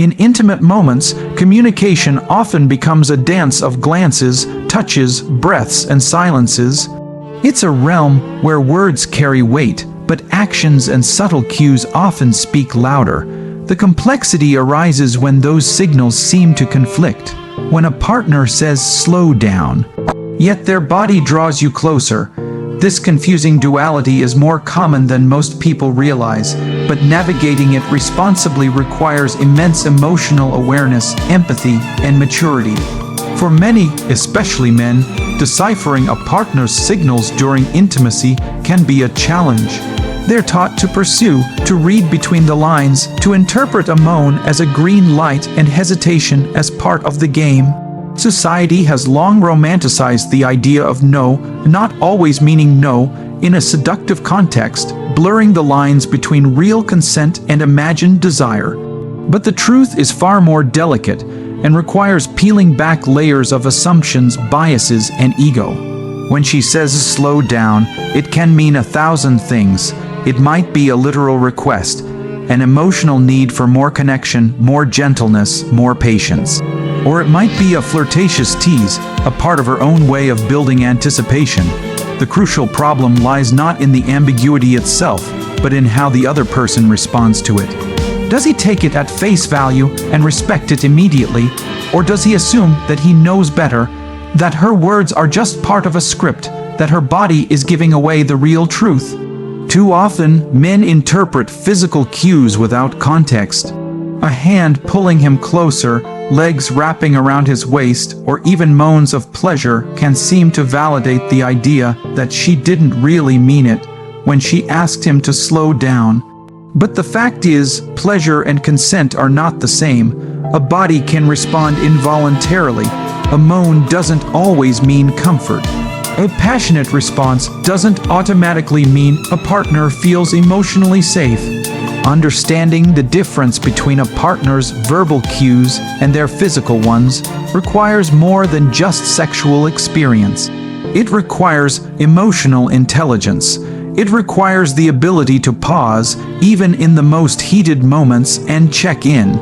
In intimate moments, communication often becomes a dance of glances, touches, breaths, and silences. It's a realm where words carry weight, but actions and subtle cues often speak louder. The complexity arises when those signals seem to conflict. When a partner says slow down, yet their body draws you closer. This confusing duality is more common than most people realize, but navigating it responsibly requires immense emotional awareness, empathy, and maturity. For many, especially men, deciphering a partner's signals during intimacy can be a challenge. They're taught to pursue, to read between the lines, to interpret a moan as a green light and hesitation as part of the game. Society has long romanticized the idea of no, not always meaning no, in a seductive context, blurring the lines between real consent and imagined desire. But the truth is far more delicate and requires peeling back layers of assumptions, biases, and ego. When she says slow down, it can mean 1,000 things. It might be a literal request, an emotional need for more connection, more gentleness, more patience. Or it might be a flirtatious tease, a part of her own way of building anticipation. The crucial problem lies not in the ambiguity itself, but in how the other person responds to it. Does he take it at face value and respect it immediately, or does he assume that he knows better, that her words are just part of a script, that her body is giving away the real truth? Too often, men interpret physical cues without context. A hand pulling him closer, legs wrapping around his waist, or even moans of pleasure can seem to validate the idea that she didn't really mean it when she asked him to slow down. But the fact is, pleasure and consent are not the same. A body can respond involuntarily. A moan doesn't always mean comfort. A passionate response doesn't automatically mean a partner feels emotionally safe. Understanding the difference between a partner's verbal cues and their physical ones requires more than just sexual experience. It requires emotional intelligence. It requires the ability to pause, even in the most heated moments, and check in.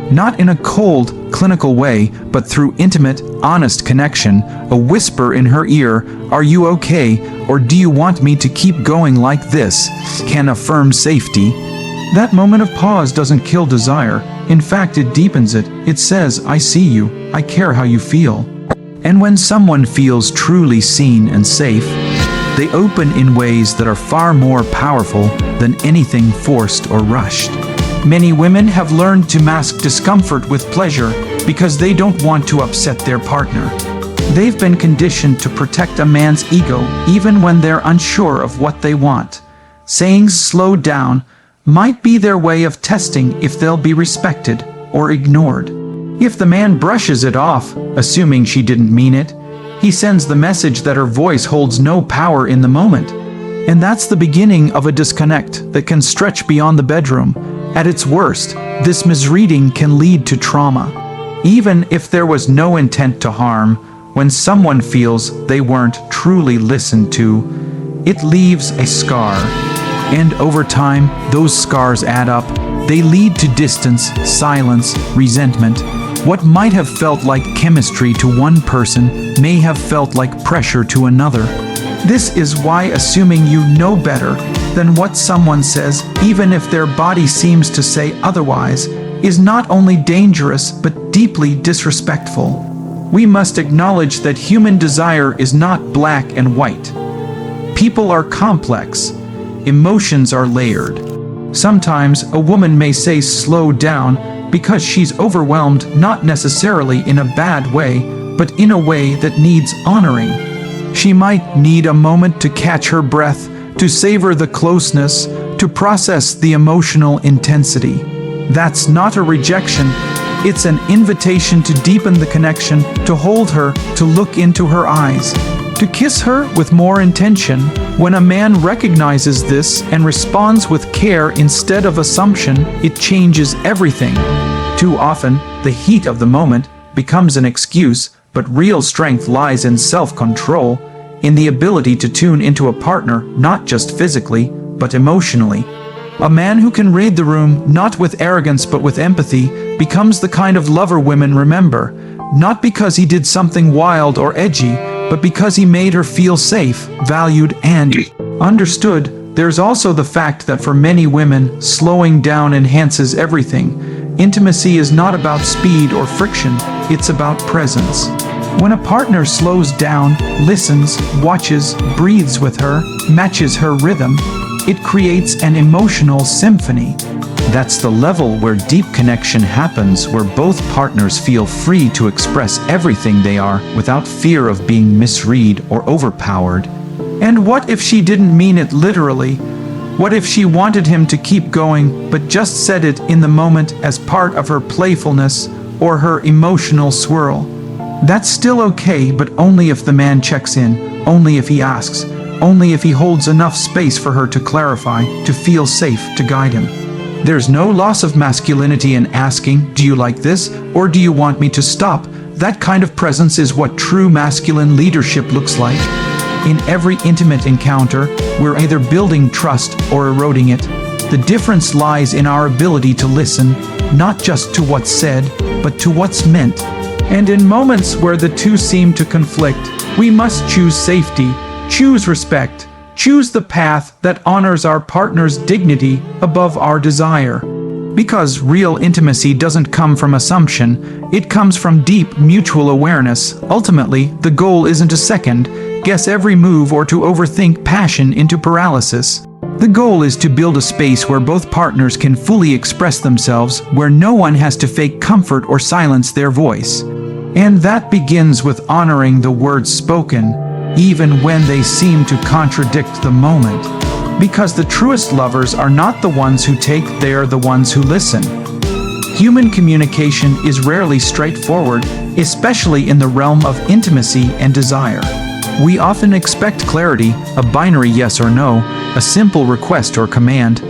Not in a cold, clinical way, but through intimate, honest connection, a whisper in her ear, "Are you okay, or do you want me to keep going like this?" can affirm safety. That moment of pause doesn't kill desire. In fact, it deepens it. It says, "I see you, I care how you feel." And when someone feels truly seen and safe, they open in ways that are far more powerful than anything forced or rushed. Many women have learned to mask discomfort with pleasure because they don't want to upset their partner. They've been conditioned to protect a man's ego even when they're unsure of what they want. Saying slow down might be their way of testing if they'll be respected or ignored. If the man brushes it off, assuming she didn't mean it, he sends the message that her voice holds no power in the moment. And that's the beginning of a disconnect that can stretch beyond the bedroom. At its worst, this misreading can lead to trauma. Even if there was no intent to harm, when someone feels they weren't truly listened to, it leaves a scar. And over time, those scars add up. They lead to distance, silence, resentment. What might have felt like chemistry to one person may have felt like pressure to another. This is why assuming you know better than what someone says, even if their body seems to say otherwise, is not only dangerous but deeply disrespectful. We must acknowledge that human desire is not black and white. People are complex. Emotions are layered. Sometimes a woman may say slow down because she's overwhelmed, not necessarily in a bad way, but in a way that needs honoring. She might need a moment to catch her breath, to savor the closeness, to process the emotional intensity. That's not a rejection. It's an invitation to deepen the connection, to hold her, to look into her eyes, to kiss her with more intention. When a man recognizes this and responds with care instead of assumption, it changes everything. Too often, the heat of the moment becomes an excuse, but real strength lies in self-control, in the ability to tune into a partner not just physically, but emotionally. A man who can read the room, not with arrogance but with empathy, becomes the kind of lover women remember, not because he did something wild or edgy, but because he made her feel safe, valued, and understood. There's also the fact that for many women, slowing down enhances everything. Intimacy is not about speed or friction, it's about presence. When a partner slows down, listens, watches, breathes with her, matches her rhythm, it creates an emotional symphony. That's the level where deep connection happens, where both partners feel free to express everything they are without fear of being misread or overpowered. And what if she didn't mean it literally? What if she wanted him to keep going, but just said it in the moment as part of her playfulness or her emotional swirl? That's still okay, but only if the man checks in, only if he asks, only if he holds enough space for her to clarify, to feel safe, to guide him. There's no loss of masculinity in asking, "Do you like this?" or "Do you want me to stop?" That kind of presence is what true masculine leadership looks like. In every intimate encounter, we're either building trust or eroding it. The difference lies in our ability to listen, not just to what's said, but to what's meant. And in moments where the two seem to conflict, we must choose safety, choose respect, choose the path that honors our partner's dignity above our desire. Because real intimacy doesn't come from assumption, it comes from deep mutual awareness. Ultimately, the goal isn't to second guess every move or to overthink passion into paralysis. The goal is to build a space where both partners can fully express themselves, where no one has to fake comfort or silence their voice. And that begins with honoring the words spoken, even when they seem to contradict the moment. Because the truest lovers are not the ones who take, they are the ones who listen. Human communication is rarely straightforward, especially in the realm of intimacy and desire. We often expect clarity, a binary yes or no, a simple request or command.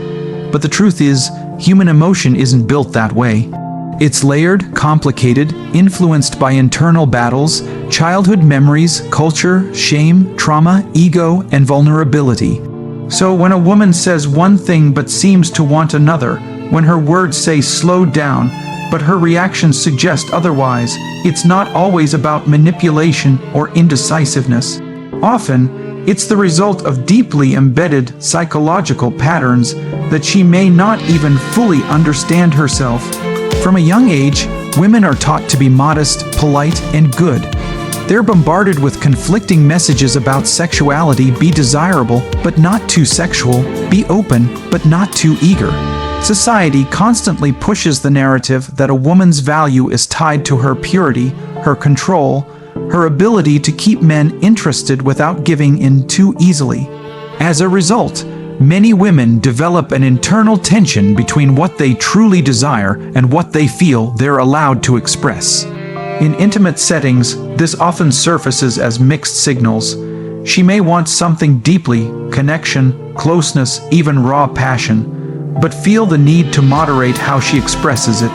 But the truth is, human emotion isn't built that way. It's layered, complicated, influenced by internal battles, childhood memories, culture, shame, trauma, ego, and vulnerability. So when a woman says one thing but seems to want another, when her words say slow down, but her reactions suggest otherwise, it's not always about manipulation or indecisiveness. Often, it's the result of deeply embedded psychological patterns that she may not even fully understand herself. From a young age, women are taught to be modest, polite, and good. They're bombarded with conflicting messages about sexuality: be desirable, but not too sexual, be open, but not too eager. Society constantly pushes the narrative that a woman's value is tied to her purity, her control, her ability to keep men interested without giving in too easily. As a result, many women develop an internal tension between what they truly desire and what they feel they're allowed to express. In intimate settings, this often surfaces as mixed signals. She may want something deeply, connection, closeness, even raw passion, but feel the need to moderate how she expresses it.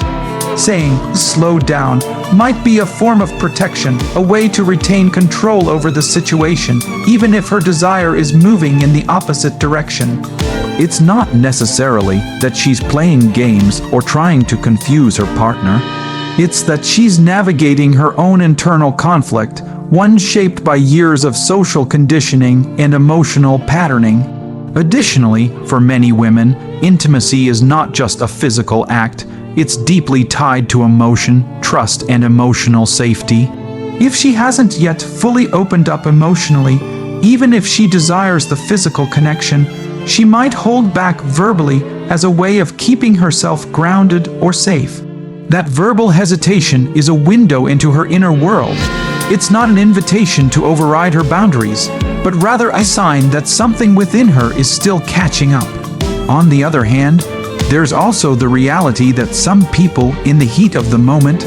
Saying, "slow down," might be a form of protection, a way to retain control over the situation, even if her desire is moving in the opposite direction. It's not necessarily that she's playing games or trying to confuse her partner. It's that she's navigating her own internal conflict, one shaped by years of social conditioning and emotional patterning. Additionally, for many women, intimacy is not just a physical act. It's deeply tied to emotion, trust, and emotional safety. If she hasn't yet fully opened up emotionally, even if she desires the physical connection, she might hold back verbally as a way of keeping herself grounded or safe. That verbal hesitation is a window into her inner world. It's not an invitation to override her boundaries, but rather a sign that something within her is still catching up. On the other hand, there's also the reality that some people, in the heat of the moment,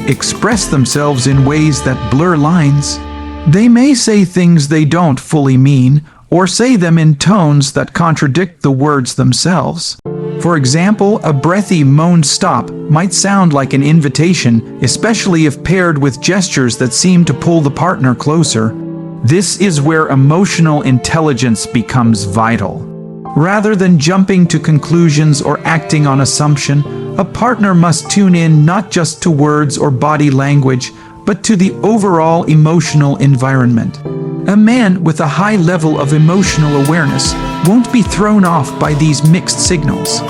express themselves in ways that blur lines. They may say things they don't fully mean, or say them in tones that contradict the words themselves. For example, a breathy moaned stop might sound like an invitation, especially if paired with gestures that seem to pull the partner closer. This is where emotional intelligence becomes vital. Rather than jumping to conclusions or acting on assumption, a partner must tune in not just to words or body language, but to the overall emotional environment. A man with a high level of emotional awareness won't be thrown off by these mixed signals.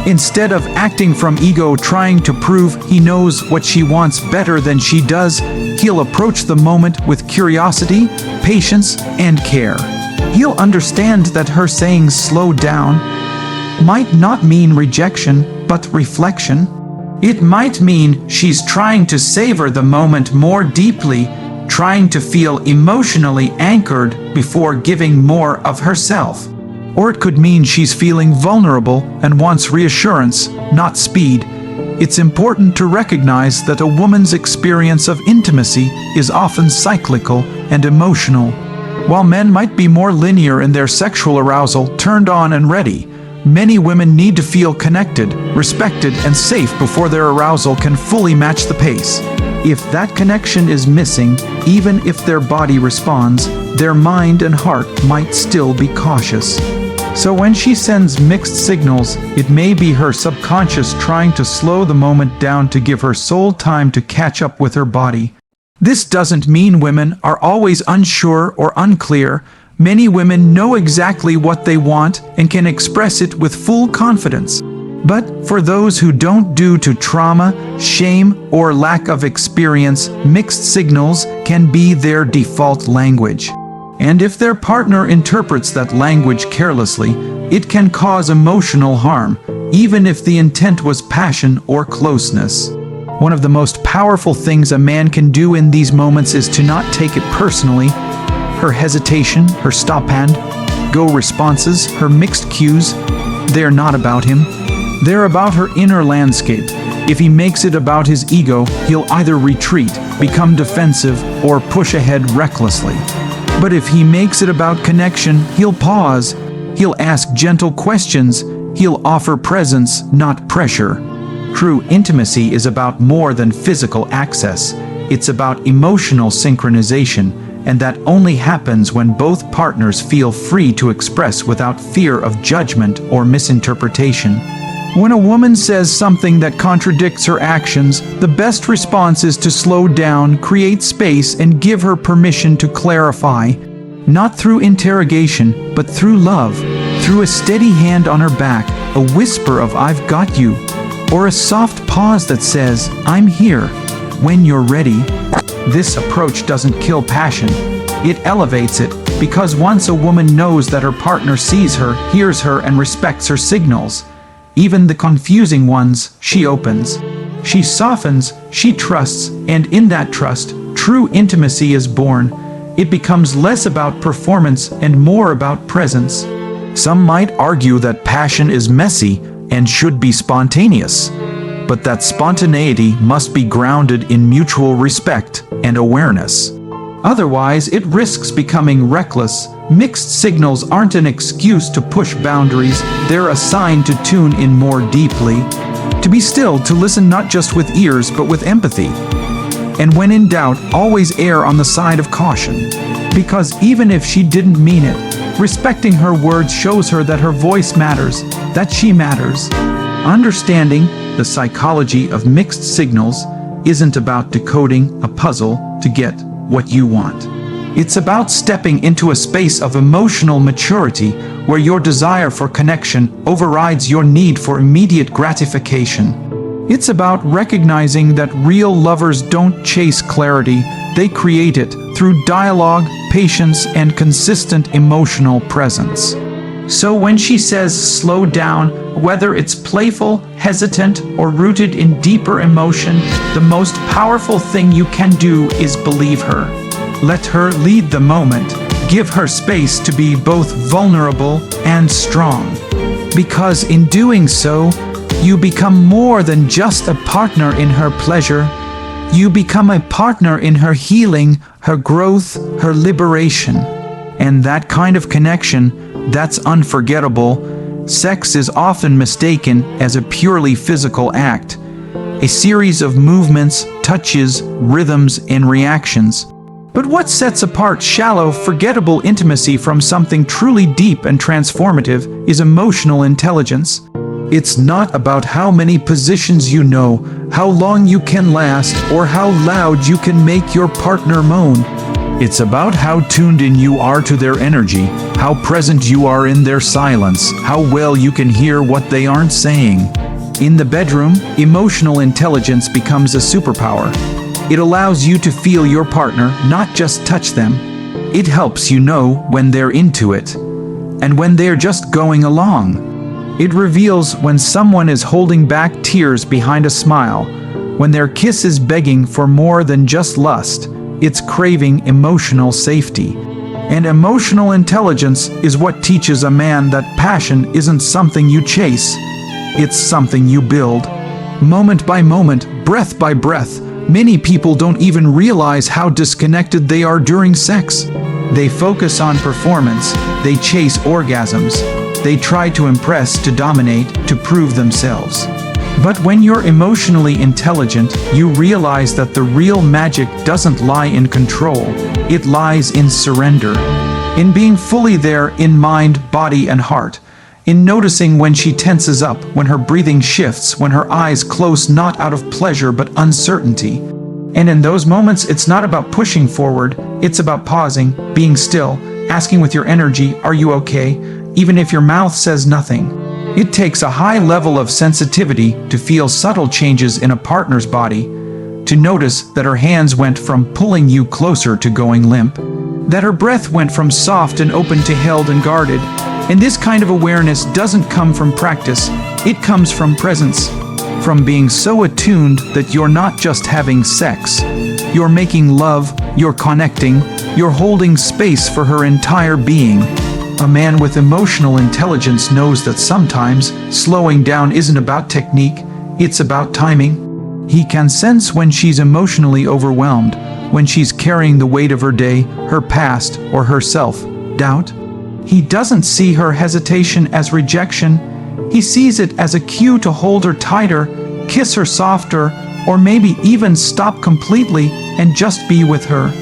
Instead of acting from ego trying to prove he knows what she wants better than she does, he'll approach the moment with curiosity, patience, and care. He'll understand that her saying "slow down" might not mean rejection, but reflection. It might mean she's trying to savor the moment more deeply, trying to feel emotionally anchored before giving more of herself. Or it could mean she's feeling vulnerable and wants reassurance, not speed. It's important to recognize that a woman's experience of intimacy is often cyclical and emotional. While men might be more linear in their sexual arousal, turned on and ready, many women need to feel connected, respected, and safe before their arousal can fully match the pace. If that connection is missing, even if their body responds, their mind and heart might still be cautious. So when she sends mixed signals, it may be her subconscious trying to slow the moment down to give her soul time to catch up with her body. This doesn't mean women are always unsure or unclear. Many women know exactly what they want and can express it with full confidence. But for those who don't, due to trauma, shame, or lack of experience, mixed signals can be their default language. And if their partner interprets that language carelessly, it can cause emotional harm, even if the intent was passion or closeness. One of the most powerful things a man can do in these moments is to not take it personally. Her hesitation, her stop and go responses, her mixed cues, they're not about him. They're about her inner landscape. If he makes it about his ego, he'll either retreat, become defensive, or push ahead recklessly. But if he makes it about connection, he'll pause, he'll ask gentle questions, he'll offer presence, not pressure. True intimacy is about more than physical access. It's about emotional synchronization, and that only happens when both partners feel free to express without fear of judgment or misinterpretation. When a woman says something that contradicts her actions, the best response is to slow down, create space, and give her permission to clarify. Not through interrogation, but through love, through a steady hand on her back, a whisper of "I've got you," or a soft pause that says, "I'm here, when you're ready." This approach doesn't kill passion. It elevates it, because once a woman knows that her partner sees her, hears her, and respects her signals, even the confusing ones, she opens. She softens, she trusts, and in that trust, true intimacy is born. It becomes less about performance and more about presence. Some might argue that passion is messy and should be spontaneous, but that spontaneity must be grounded in mutual respect and awareness. Otherwise, it risks becoming reckless. Mixed signals aren't an excuse to push boundaries, they're a sign to tune in more deeply. To be still, to listen not just with ears but with empathy. And when in doubt, always err on the side of caution. Because even if she didn't mean it, respecting her words shows her that her voice matters, that she matters. Understanding the psychology of mixed signals isn't about decoding a puzzle to get what you want. It's about stepping into a space of emotional maturity where your desire for connection overrides your need for immediate gratification. It's about recognizing that real lovers don't chase clarity, they create it through dialogue, patience, and consistent emotional presence. So when she says "slow down," whether it's playful, hesitant, or rooted in deeper emotion, the most powerful thing you can do is believe her. Let her lead the moment. Give her space to be both vulnerable and strong. Because in doing so, you become more than just a partner in her pleasure. You become a partner in her healing, her growth, her liberation. And that kind of connection, that's unforgettable. Sex is often mistaken as a purely physical act, a series of movements, touches, rhythms, and reactions. But what sets apart shallow, forgettable intimacy from something truly deep and transformative is emotional intelligence. It's not about how many positions you know, how long you can last, or how loud you can make your partner moan. It's about how tuned in you are to their energy, how present you are in their silence, how well you can hear what they aren't saying. In the bedroom, emotional intelligence becomes a superpower. It allows you to feel your partner, not just touch them. It helps you know when they're into it, and when they're just going along. It reveals when someone is holding back tears behind a smile, when their kiss is begging for more than just lust. It's craving emotional safety. And emotional intelligence is what teaches a man that passion isn't something you chase. It's something you build. Moment by moment, breath by breath. Many people don't even realize how disconnected they are during sex. They focus on performance. They chase orgasms. They try to impress, to dominate, to prove themselves. But when you're emotionally intelligent, you realize that the real magic doesn't lie in control. It lies in surrender. In being fully there in mind, body, and heart. In noticing when she tenses up, when her breathing shifts, when her eyes close not out of pleasure but uncertainty. And in those moments, it's not about pushing forward, it's about pausing, being still, asking with your energy, "Are you okay?" even if your mouth says nothing. It takes a high level of sensitivity to feel subtle changes in a partner's body, to notice that her hands went from pulling you closer to going limp, that her breath went from soft and open to held and guarded. And this kind of awareness doesn't come from practice, it comes from presence. From being so attuned that you're not just having sex. You're making love, you're connecting, you're holding space for her entire being. A man with emotional intelligence knows that sometimes slowing down isn't about technique, it's about timing. He can sense when she's emotionally overwhelmed, when she's carrying the weight of her day, her past, or her self-doubt. He doesn't see her hesitation as rejection. He sees it as a cue to hold her tighter, kiss her softer, or maybe even stop completely and just be with her.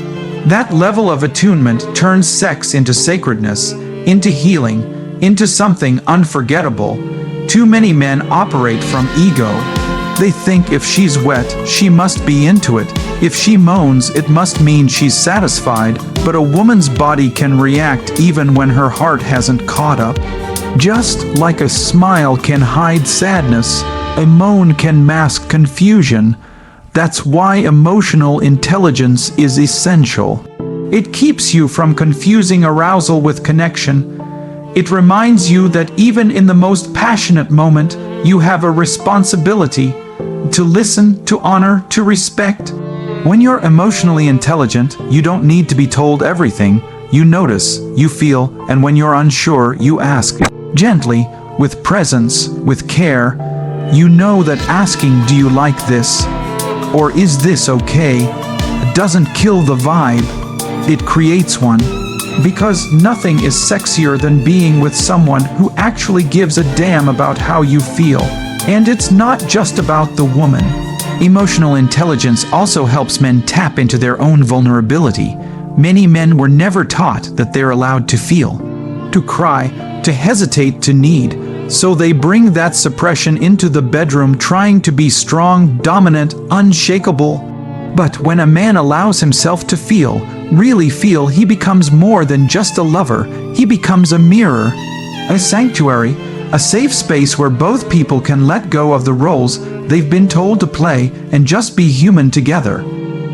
That level of attunement turns sex into sacredness, into healing, into something unforgettable. Too many men operate from ego. They think if she's wet, she must be into it. If she moans, it must mean she's satisfied. But a woman's body can react even when her heart hasn't caught up. Just like a smile can hide sadness, a moan can mask confusion. That's why emotional intelligence is essential. It keeps you from confusing arousal with connection. It reminds you that even in the most passionate moment, you have a responsibility to listen, to honor, to respect. When you're emotionally intelligent, you don't need to be told everything. You notice, you feel, and when you're unsure, you ask. Gently, with presence, with care. You know that asking, "Do you like this?" or "Is this okay?" doesn't kill the vibe. It creates one. Because nothing is sexier than being with someone who actually gives a damn about how you feel. And it's not just about the woman. Emotional intelligence also helps men tap into their own vulnerability. Many men were never taught that they're allowed to feel, to cry, to hesitate, to need. So they bring that suppression into the bedroom, trying to be strong, dominant, unshakable. But when a man allows himself to feel, really feel, he becomes more than just a lover. He becomes a mirror, a sanctuary, a safe space where both people can let go of the roles they've been told to play and just be human together.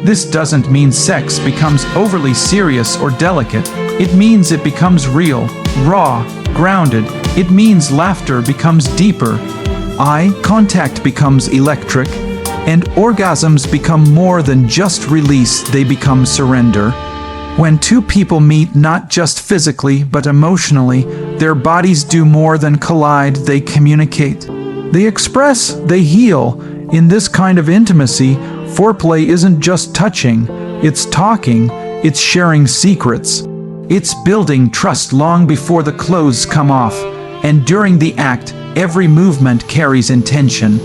This doesn't mean sex becomes overly serious or delicate. It means it becomes real, raw, grounded. It means laughter becomes deeper, eye contact becomes electric, and orgasms become more than just release, they become surrender. When two people meet not just physically but emotionally, their bodies do more than collide, they communicate. They express, they heal. In this kind of intimacy, foreplay isn't just touching, it's talking, it's sharing secrets. It's building trust long before the clothes come off, and during the act, every movement carries intention.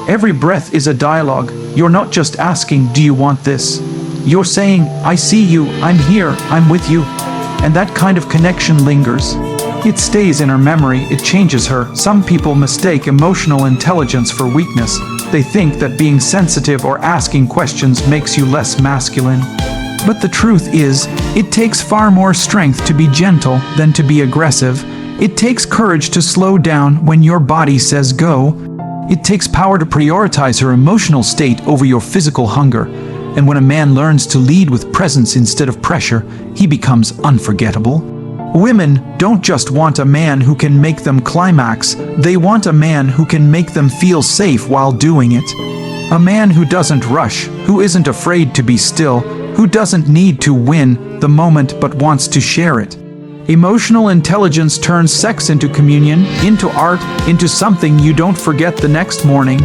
Every breath is a dialogue. You're not just asking, "Do you want this?" You're saying, I see you, I'm here, I'm with you. And that kind of connection lingers. It stays in her memory, it changes her. Some people mistake emotional intelligence for weakness. They think that being sensitive or asking questions makes you less masculine. But the truth is, it takes far more strength to be gentle than to be aggressive. It takes courage to slow down when your body says go. It takes power to prioritize her emotional state over your physical hunger. And when a man learns to lead with presence instead of pressure, he becomes unforgettable. Women don't just want a man who can make them climax, they want a man who can make them feel safe while doing it. A man who doesn't rush, who isn't afraid to be still, who doesn't need to win the moment but wants to share it. Emotional intelligence turns sex into communion, into art, into something you don't forget the next morning.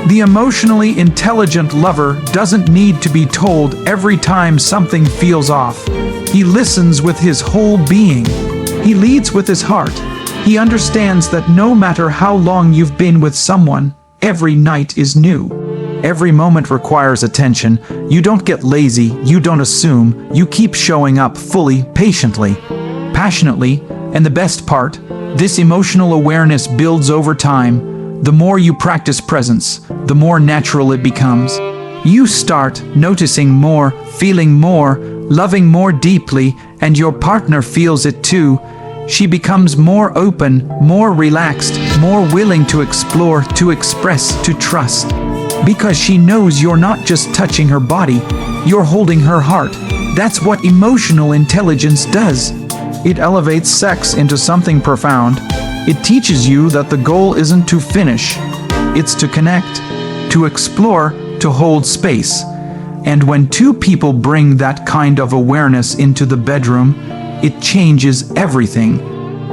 The emotionally intelligent lover doesn't need to be told every time something feels off. He listens with his whole being. He leads with his heart. He understands that no matter how long you've been with someone, every night is new. Every moment requires attention. You don't get lazy, you don't assume, you keep showing up fully, patiently, passionately, and the best part, this emotional awareness builds over time. The more you practice presence, the more natural it becomes. You start noticing more, feeling more, loving more deeply, and your partner feels it too. She becomes more open, more relaxed, more willing to explore, to express, to trust. Because she knows you're not just touching her body, you're holding her heart. That's what emotional intelligence does. It elevates sex into something profound. It teaches you that the goal isn't to finish, it's to connect, to explore, to hold space. And when two people bring that kind of awareness into the bedroom, it changes everything.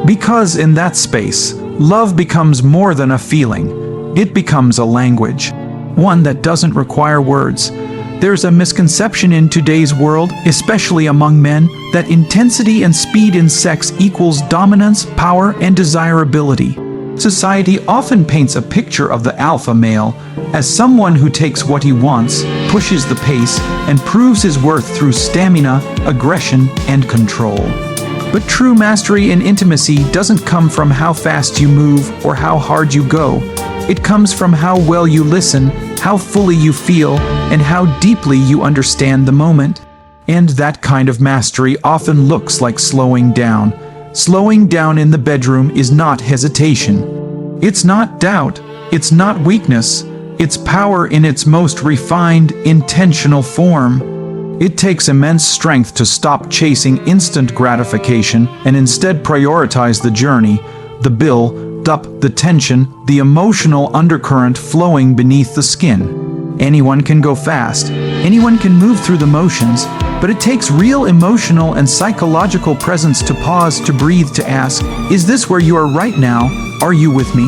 Because in that space, love becomes more than a feeling. It becomes a language, one that doesn't require words. There's a misconception in today's world, especially among men, that intensity and speed in sex equals dominance, power, and desirability. Society often paints a picture of the alpha male as someone who takes what he wants, pushes the pace, and proves his worth through stamina, aggression, and control. But true mastery in intimacy doesn't come from how fast you move or how hard you go. It comes from how well you listen, how fully you feel, and how deeply you understand the moment. And that kind of mastery often looks like slowing down. Slowing down in the bedroom is not hesitation. It's not doubt. It's not weakness. It's power in its most refined, intentional form. It takes immense strength to stop chasing instant gratification and instead prioritize the journey, the build-up, the tension, the emotional undercurrent flowing beneath the skin. Anyone can go fast. Anyone can move through the motions. But it takes real emotional and psychological presence to pause, to breathe, to ask, is this where you are right now? Are you with me?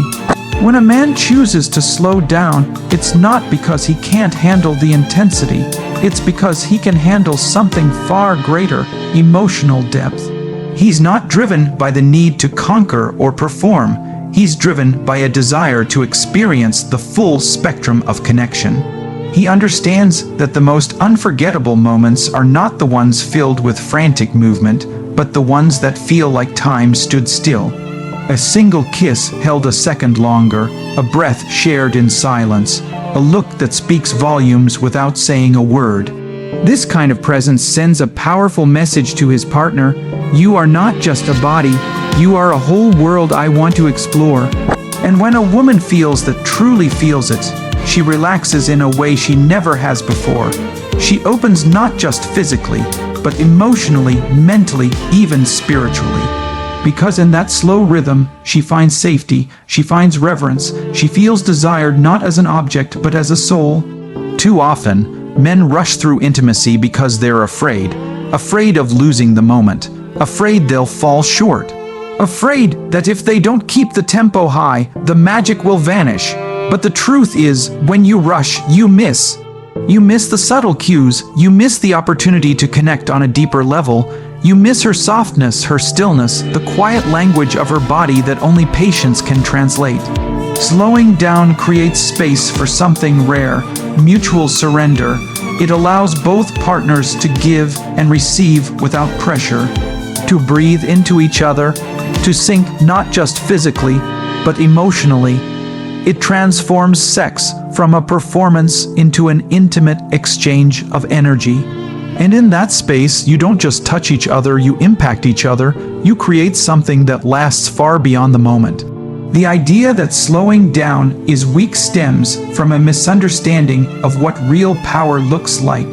When a man chooses to slow down, it's not because he can't handle the intensity. It's because he can handle something far greater, emotional depth. He's not driven by the need to conquer or perform. He's driven by a desire to experience the full spectrum of connection. He understands that the most unforgettable moments are not the ones filled with frantic movement, but the ones that feel like time stood still. A single kiss held a second longer, a breath shared in silence, a look that speaks volumes without saying a word. This kind of presence sends a powerful message to his partner: you are not just a body, you are a whole world I want to explore. And when a woman feels that, truly feels it, she relaxes in a way she never has before. She opens not just physically, but emotionally, mentally, even spiritually. Because in that slow rhythm, she finds safety, she finds reverence, she feels desired not as an object but as a soul. Too often, men rush through intimacy because they're afraid of losing the moment, afraid they'll fall short, afraid that if they don't keep the tempo high, the magic will vanish. But the truth is, when you rush, you miss. You miss the subtle cues, you miss the opportunity to connect on a deeper level, you miss her softness, her stillness, the quiet language of her body that only patience can translate. Slowing down creates space for something rare, mutual surrender. It allows both partners to give and receive without pressure, to breathe into each other, to sync not just physically, but emotionally. It transforms sex from a performance into an intimate exchange of energy. And in that space, you don't just touch each other, you impact each other, you create something that lasts far beyond the moment. The idea that slowing down is weak stems from a misunderstanding of what real power looks like.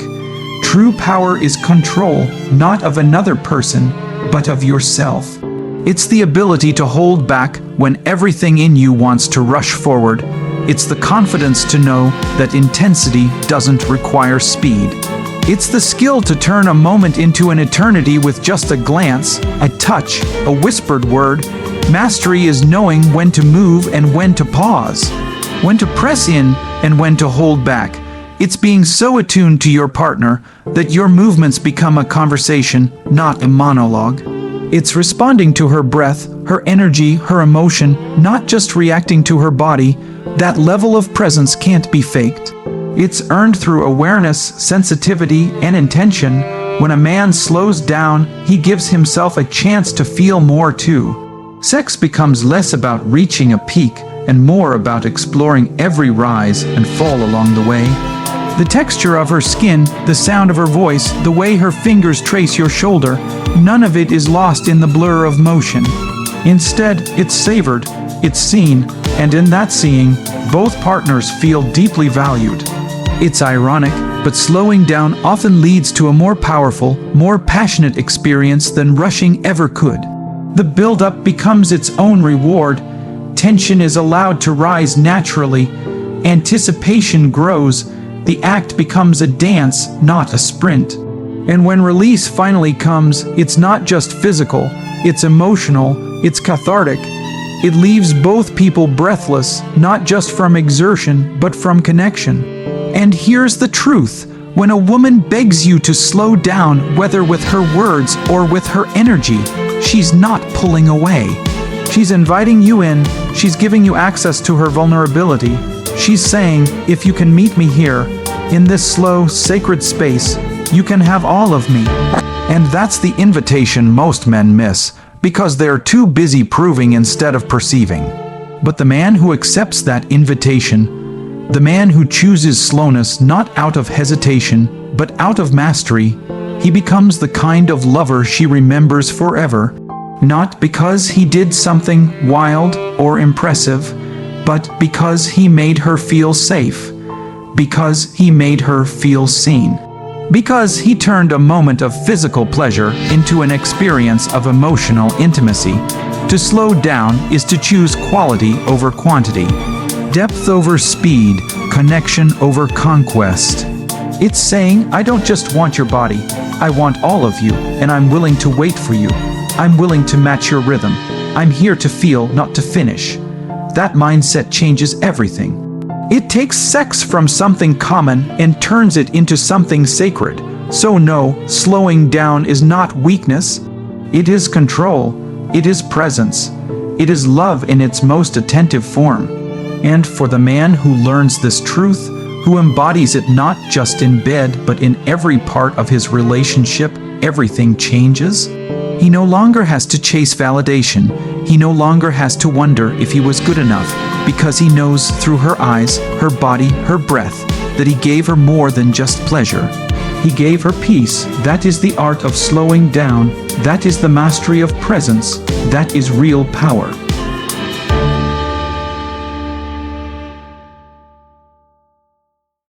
True power is control, not of another person, but of yourself. It's the ability to hold back when everything in you wants to rush forward. It's the confidence to know that intensity doesn't require speed. It's the skill to turn a moment into an eternity with just a glance, a touch, a whispered word. Mastery is knowing when to move and when to pause, when to press in and when to hold back. It's being so attuned to your partner that your movements become a conversation, not a monologue. It's responding to her breath, her energy, her emotion, not just reacting to her body. That level of presence can't be faked. It's earned through awareness, sensitivity, and intention. When a man slows down, he gives himself a chance to feel more too. Sex becomes less about reaching a peak and more about exploring every rise and fall along the way. The texture of her skin, the sound of her voice, the way her fingers trace your shoulder, none of it is lost in the blur of motion. Instead, it's savored, it's seen, and in that seeing, both partners feel deeply valued. It's ironic, but slowing down often leads to a more powerful, more passionate experience than rushing ever could. The build-up becomes its own reward. Tension is allowed to rise naturally. Anticipation grows. The act becomes a dance, not a sprint. And when release finally comes, it's not just physical, it's emotional, it's cathartic. It leaves both people breathless, not just from exertion, but from connection. And here's the truth. When a woman begs you to slow down, whether with her words or with her energy, she's not pulling away. She's inviting you in, she's giving you access to her vulnerability. She's saying, if you can meet me here, in this slow, sacred space, you can have all of me. And that's the invitation most men miss, because they're too busy proving instead of perceiving. But the man who accepts that invitation, the man who chooses slowness not out of hesitation, but out of mastery, he becomes the kind of lover she remembers forever, not because he did something wild or impressive, but because he made her feel safe, because he made her feel seen, because he turned a moment of physical pleasure into an experience of emotional intimacy. To slow down is to choose quality over quantity, depth over speed, connection over conquest. It's saying, I don't just want your body, I want all of you, and I'm willing to wait for you. I'm willing to match your rhythm. I'm here to feel, not to finish. That mindset changes everything. It takes sex from something common and turns it into something sacred. So no, slowing down is not weakness. It is control. It is presence. It is love in its most attentive form. And for the man who learns this truth, who embodies it not just in bed but in every part of his relationship, everything changes. He no longer has to chase validation. He no longer has to wonder if he was good enough, because he knows through her eyes, her body, her breath, that he gave her more than just pleasure. He gave her peace. That is the art of slowing down. That is the mastery of presence. That is real power.